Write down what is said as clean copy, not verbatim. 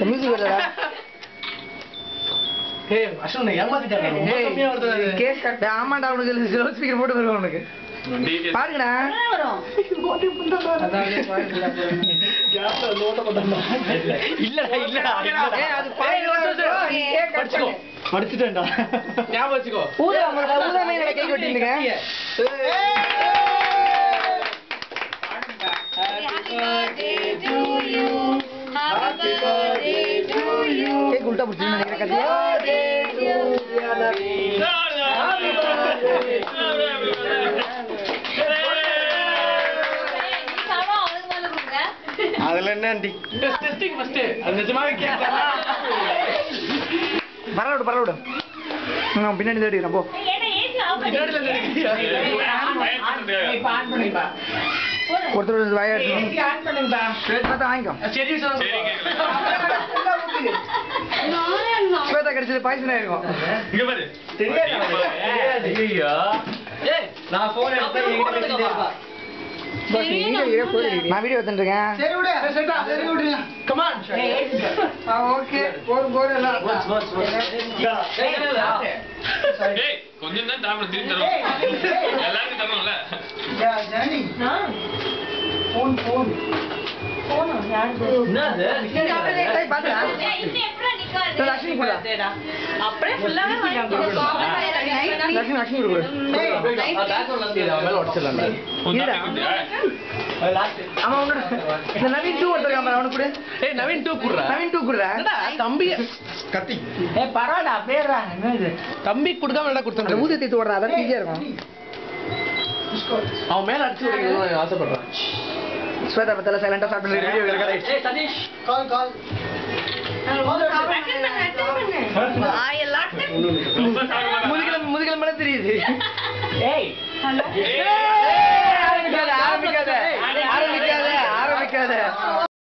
Music வரல. ஏய் Ashwin ஏமாத்திட்டானே. Case cut. ஆமாடா அவனுக்கு லவுட் ஸ்பீக்கர் போட்டு வருவான் உனக்கு. பாருங்கடா. இல்லடா இல்லடா. ஏய் அது படிச்சுக்கோ. படிச்சிட்டேன்டா. ஞாபகம் வச்சுக்கோ. ஊதா மேல கை கொட்டிடுங்க. Happy birthday to you. Happy birthday to you. Cake உல்டா புடிச்சு நினைக்கிறேன் கதியா. Happy birthday to you. அதெல்லாம் என்ன ஆண்டி? Testing first. அது நிஜமாவே கேட்டா. பரவாயில்லை. நான் பின்னாடி தேடிக்கிறேன் போ. ஒருத்தர் வாய எடுத்து வாங்கிக்கோ. ஸ்வேதா கடிச்சது பாய்சன் ஆயிருக்கும். நான் போன் எடுத்து நான் வீடியோ எடுத்துட்டு இருக்கேன். கொஞ்சம் தான் டாப்லெட் திரும்பி தரோம். எல்லாருக்கும் தரணும்ல. நவீன் 2 குடுறா. தம்பி கத்தி. பரவாயில்ல பேர்றா. தம்பி குடுக்காம என்ன கொடுத்தா ஊதி தீத்து ஓடுறா. அதான் ஈஸியா இருக்கும். அவன் மேல அடிச்சு விடுறதுக்கு ஆசைப்படுறான். ஸ்வேதா பத்தல சைலண்டா ஸ்டார்ட் பண்ணி வீடியோ எடுக்கறேன். ஏய் சதீஷ் கால் முதுகில மேல தெரியுது. ஏய் ஆரம்பிக்காத